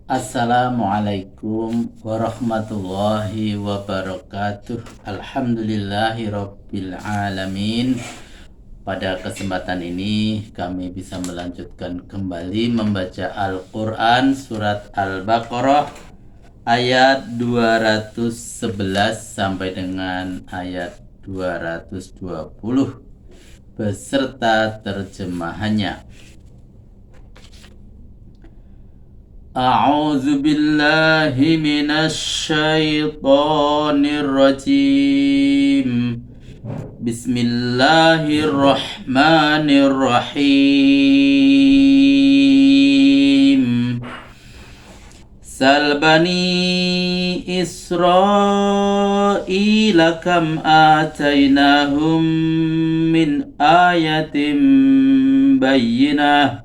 Assalamualaikum warahmatullahi wabarakatuh. Alhamdulillahirabbil alamin. Pada kesempatan ini kami bisa melanjutkan kembali membaca Al-Qur'an surat Al-Baqarah ayat 211 sampai dengan ayat 220 beserta terjemahannya. A'udzu billahi minasy syaithanir rajim. Bismillahirrahmanirrahim. Sal bani Israila kam atainahum min ayatin bayyinah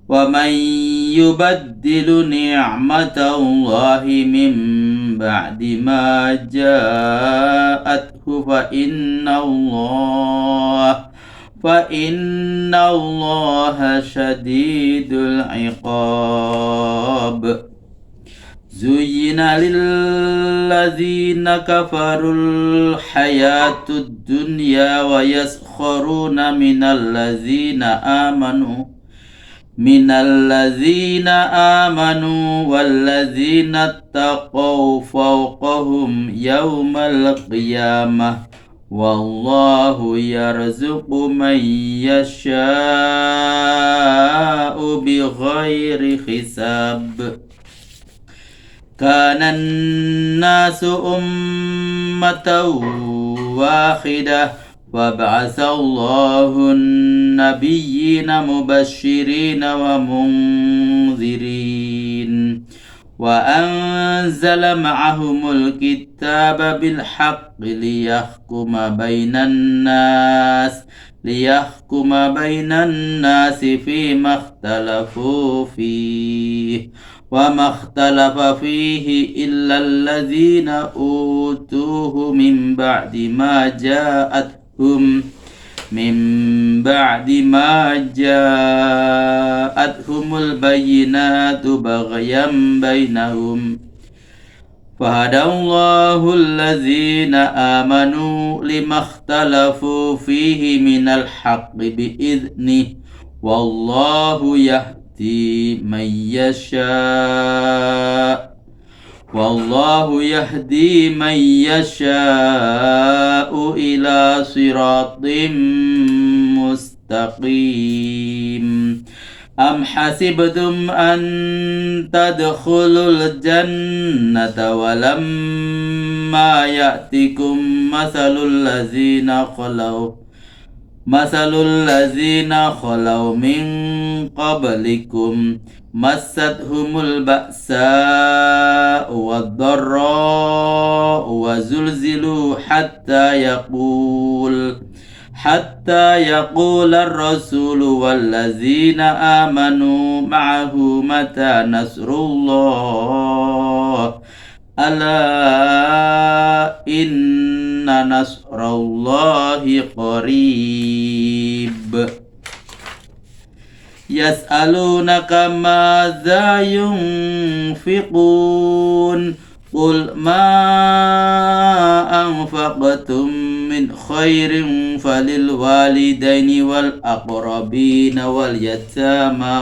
wa man yubaddilu ni'matallahi min ba'di ma ja'athu fa innallaha syadidul iqab. Zuyyina lilladzina kafarul hayatud dunya wa yaskharuna minalladzina amanu walladzina taqaw fawqahum yawmal qiyamah wallahu yarzuqu man yasha'u bighairi hisab. Kana an-nasu ummatan wahidah وَبَعَثَ اللَّهُ النَّبِيِّينَ مُبَشِّرِينَ وَمُنذِرِينَ وَأَنزَلَ مَعَهُمُ الْكِتَابَ بِالْحَقِّ لِيَحْكُمَ بَيْنَ النَّاسِ فِيمَا اخْتَلَفُوا فِيهِ وَمَا اخْتَلَفَ فِيهِ إِلَّا الَّذِينَ أُوتُوهُ مِنْ بَعْدِ ما جاءتهم البينات بغيا بينهم فهدى الله الذين آمنوا لما اختلفوا فيه من الحق بإذنه والله يهدي من يشاء إلى صراط مستقيم. أم حسبتم أن تدخلوا الجنة ولما يأتكم مثل الذين خلوا من قبلكم مستهم البأساء والضراء وزلزلوا حتى يقول الرسول والذين آمنوا معه متى نصر الله ألا إن نصر الله قريب. يسألونك ماذا ينفقون قل ما أنفقتم من خير فللوالدين والأقربين واليتامى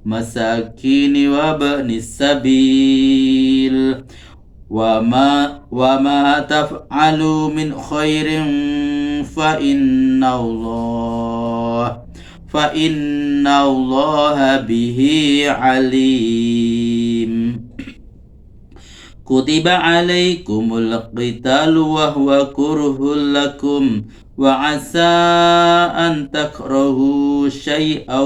والمساكين وابن السبيل وما تفعلوا من خير فإن الله به عليم. كتب عليكم القتال وهو كره لكم وعسى أن تكرهوا شيئا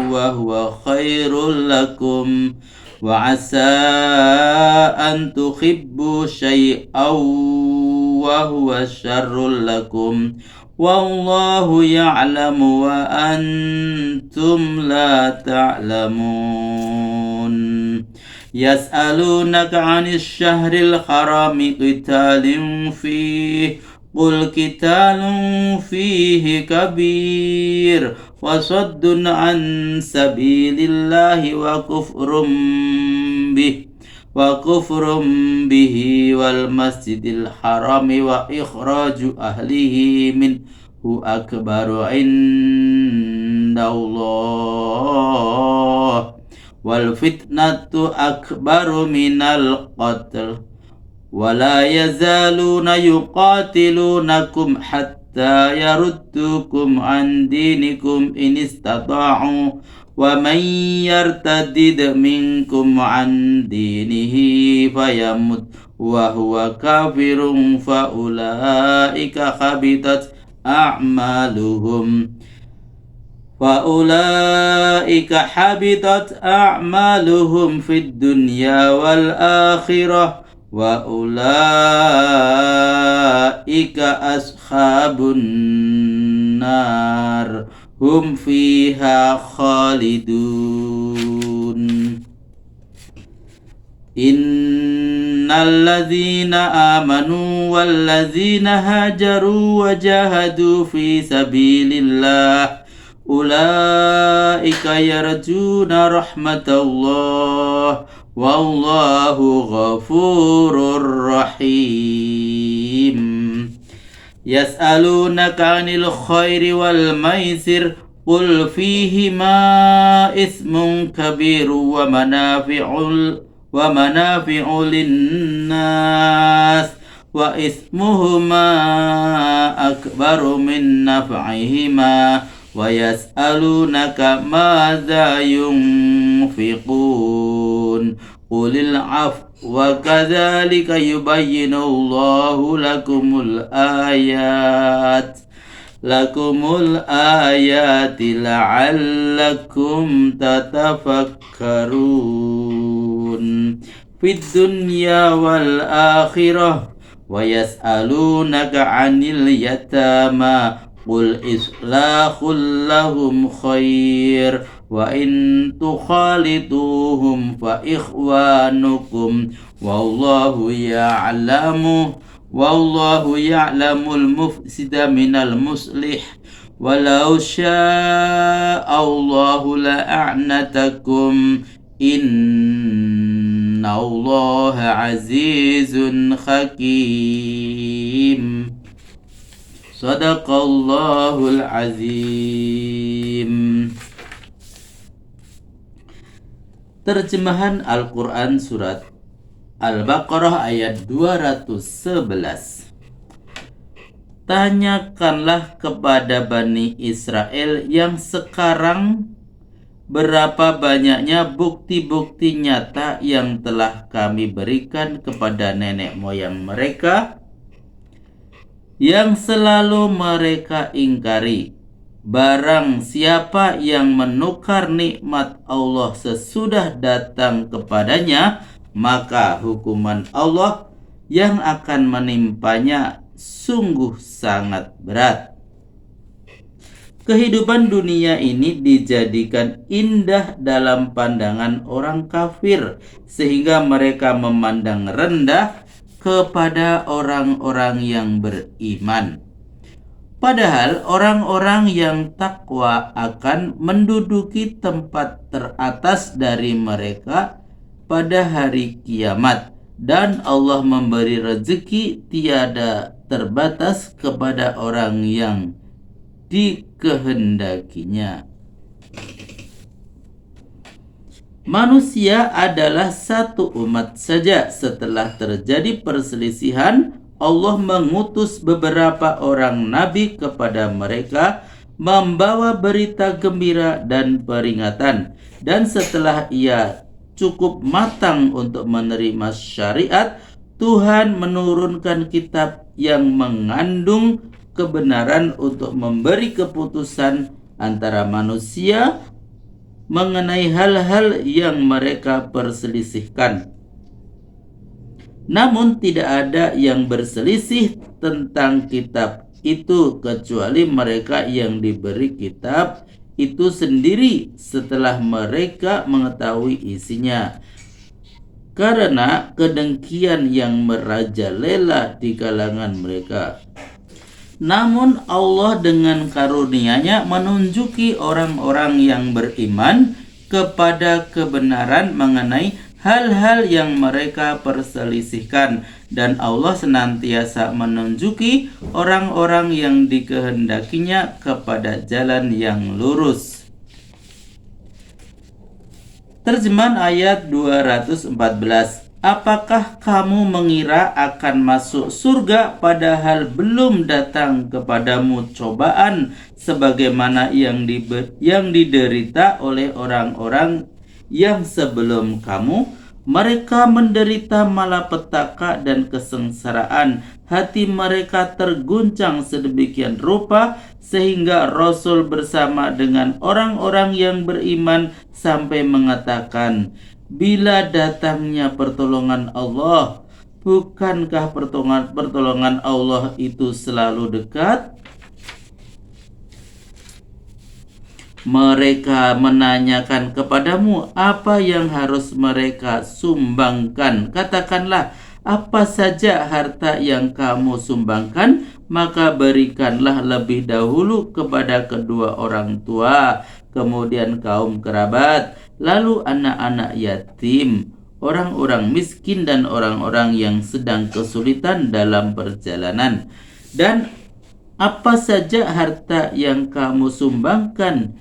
وهو خير لكم وعسى أن تحبوا شيئا وهو شر لكم والله يعلم وأنتم لا تعلمون. يسألونك عن الشهر الحرام قتال فيه قل قتال فيه كبير وصد عن سبيل الله وكفر به وكفر به والمسجد الحرام وإخراج أهله منه أكبر عند الله والفتنة أكبر من القتل ولا يزالون يقاتلونكم حتى يردوكم عن دينكم إن استطاعوا ومن يرتد منكم عن دينه فيمت وهو كافر فأولئك حبطت أعمالهم في الدنيا والآخرة وأولئك أصحاب النار هم فيها خالدون إن الذين آمنوا والذين هاجروا وجاهدوا في سبيل الله أولئك يرجون رحمة الله والله غفور رحيم يسألونك عن الخير والميسر قل فيهما إثم كبير ومنافع للناس وإثمهما أكبر من نفعهما ويسألونك ماذا ينفقون قل العفو وكذلك يبين الله لكم الآيات لعلكم تتفكرون في الدنيا والآخرة ويسألونك عن اليتامى قل إصلاح لهم خير وإن تخالطوهم فإخوانكم والله يعلم المفسد من المصلح ولو شاء الله لأعنتكم إن الله عزيز حكيم Sadaqallahul azim. Terjemahan Al-Quran Surat Al-Baqarah ayat 211. Tanyakanlah kepada Bani Israel yang sekarang berapa banyaknya bukti-bukti nyata yang telah kami berikan kepada nenek moyang mereka yang selalu mereka ingkari. Barang siapa yang menukar nikmat Allah sesudah datang kepadanya, maka hukuman Allah yang akan menimpanya sungguh sangat berat. Kehidupan dunia ini dijadikan indah dalam pandangan orang kafir, sehingga mereka memandang rendah kepada orang-orang yang beriman. Padahal orang-orang yang takwa akan menduduki tempat teratas dari mereka pada hari kiamat, dan Allah memberi rezeki tiada terbatas kepada orang yang dikehendakinya. Manusia adalah satu umat saja. Setelah terjadi perselisihan, Allah mengutus beberapa orang nabi kepada mereka, membawa berita gembira dan peringatan. Dan setelah ia cukup matang untuk menerima syariat, Tuhan menurunkan kitab yang mengandung kebenaran untuk memberi keputusan antara manusia mengenai hal-hal yang mereka perselisihkan. Namun tidak ada yang berselisih tentang kitab itu kecuali mereka yang diberi kitab itu sendiri setelah mereka mengetahui isinya. Karena kedengkian yang merajalela di kalangan mereka. Namun Allah dengan karunia-Nya menunjuki orang-orang yang beriman kepada kebenaran mengenai hal-hal yang mereka perselisihkan, dan Allah senantiasa menunjuki orang-orang yang dikehendakinya kepada jalan yang lurus. Terjemahan ayat 214. Apakah kamu mengira akan masuk surga padahal belum datang kepadamu cobaan sebagaimana yang diderita oleh orang-orang yang sebelum kamu? Mereka menderita malapetaka dan kesengsaraan. Hati mereka terguncang sedemikian rupa sehingga Rasul bersama dengan orang-orang yang beriman sampai mengatakan, bila datangnya pertolongan Allah, bukankah pertolongan Allah itu selalu dekat? Mereka menanyakan kepadamu apa yang harus mereka sumbangkan. Katakanlah, apa saja harta yang kamu sumbangkan, maka berikanlah lebih dahulu kepada kedua orang tua, kemudian kaum kerabat, lalu anak-anak yatim, orang-orang miskin, dan orang-orang yang sedang kesulitan dalam perjalanan. Dan apa saja harta yang kamu sumbangkan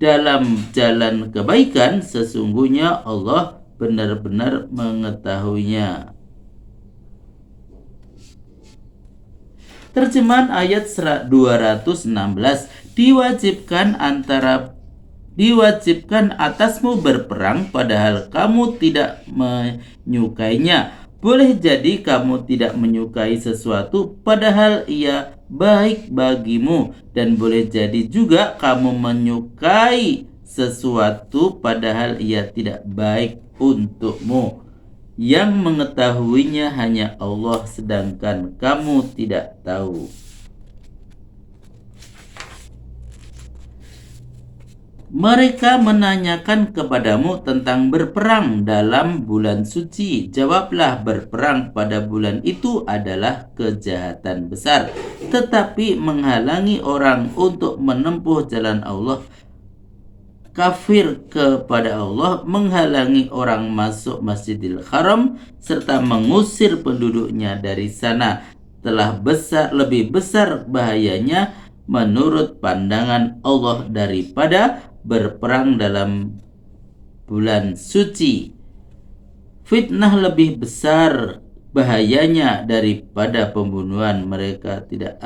dalam jalan kebaikan, sesungguhnya Allah benar-benar mengetahuinya. Terjemahan ayat 216. Diwajibkan atasmu berperang padahal kamu tidak menyukainya. Boleh jadi kamu tidak menyukai sesuatu padahal ia baik bagimu, dan boleh jadi juga kamu menyukai sesuatu padahal ia tidak baik untukmu. Yang mengetahuinya hanya Allah, sedangkan kamu tidak tahu. Mereka menanyakan kepadamu tentang berperang dalam bulan suci. Jawablah, berperang pada bulan itu adalah kejahatan besar, tetapi menghalangi orang untuk menempuh jalan Allah, kafir kepada Allah, menghalangi orang masuk Masjidil Haram, serta mengusir penduduknya dari sana, telah lebih besar bahayanya menurut pandangan Allah daripada berperang dalam bulan suci. Fitnah lebih besar bahayanya daripada pembunuhan. Mereka tidak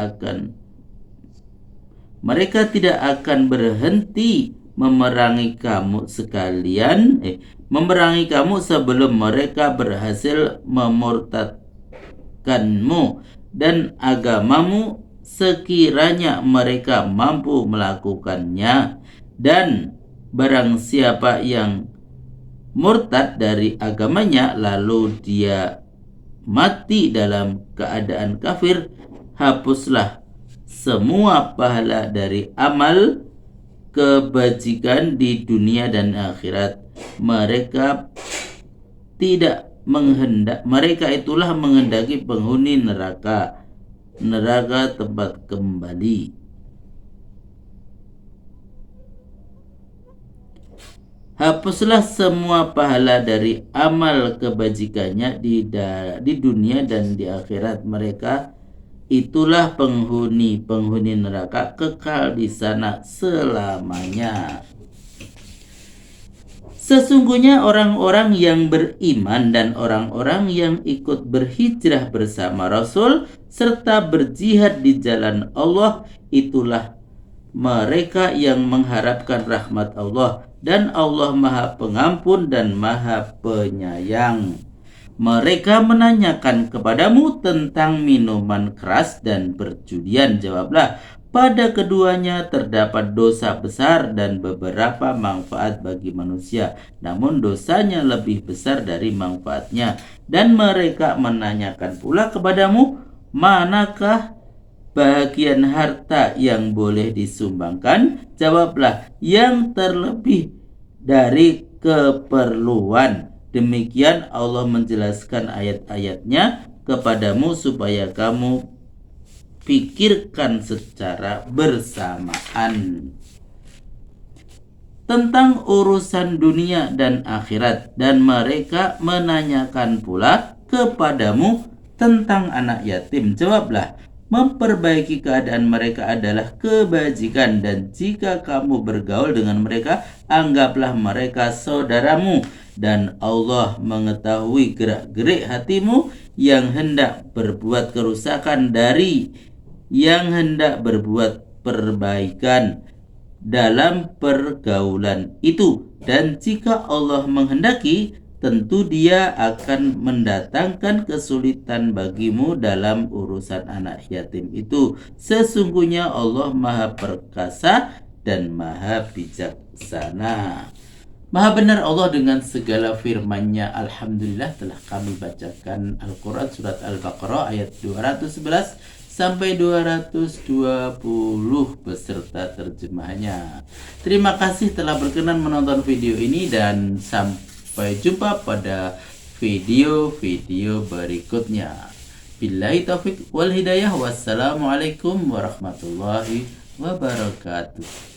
akan berhenti memerangi kamu sebelum mereka berhasil memurtadkanmu dan agamamu, sekiranya mereka mampu melakukannya. Dan barang siapa yang murtad dari agamanya lalu dia mati dalam keadaan kafir, hapuslah semua pahala dari amal kebajikan di dunia dan akhirat. Mereka itulah menghendaki penghuni neraka tempat kembali. Hapuslah semua pahala dari amal kebajikannya di dunia dan di akhirat. Mereka itulah penghuni neraka, kekal di sana selamanya. Sesungguhnya orang-orang yang beriman dan orang-orang yang ikut berhijrah bersama Rasul serta berjihad di jalan Allah, itulah mereka yang mengharapkan rahmat Allah, dan Allah Maha Pengampun dan Maha Penyayang. Mereka menanyakan kepadamu tentang minuman keras dan perjudian. Jawablah, pada keduanya terdapat dosa besar dan beberapa manfaat bagi manusia, namun dosanya lebih besar dari manfaatnya. Dan mereka menanyakan pula kepadamu, manakah bagian harta yang boleh disumbangkan? Jawablah, yang terlebih dari keperluan. Demikian Allah menjelaskan ayat-ayatnya kepadamu supaya kamu pikirkan secara bersamaan. tentang urusan dunia dan akhirat, dan mereka menanyakan pula kepadamu tentang anak yatim. Jawablah, memperbaiki keadaan mereka adalah kebajikan, dan jika kamu bergaul dengan mereka, anggaplah mereka saudaramu, dan Allah mengetahui gerak-gerik hatimu yang hendak berbuat kerusakan dari yang hendak berbuat perbaikan dalam pergaulan itu. Dan jika Allah menghendaki, tentu Dia akan mendatangkan kesulitan bagimu dalam urusan anak yatim itu. Sesungguhnya Allah Maha Perkasa dan Maha Bijaksana. Maha benar Allah dengan segala firman-Nya. Alhamdulillah, telah kami bacakan Al-Quran surat Al-Baqarah ayat 211 sampai 220 beserta terjemahannya. Terima kasih telah berkenan menonton video ini, dan sampai jumpa pada video-video berikutnya. Billahi taufik wal hidayah. Wassalamualaikum warahmatullahi wabarakatuh.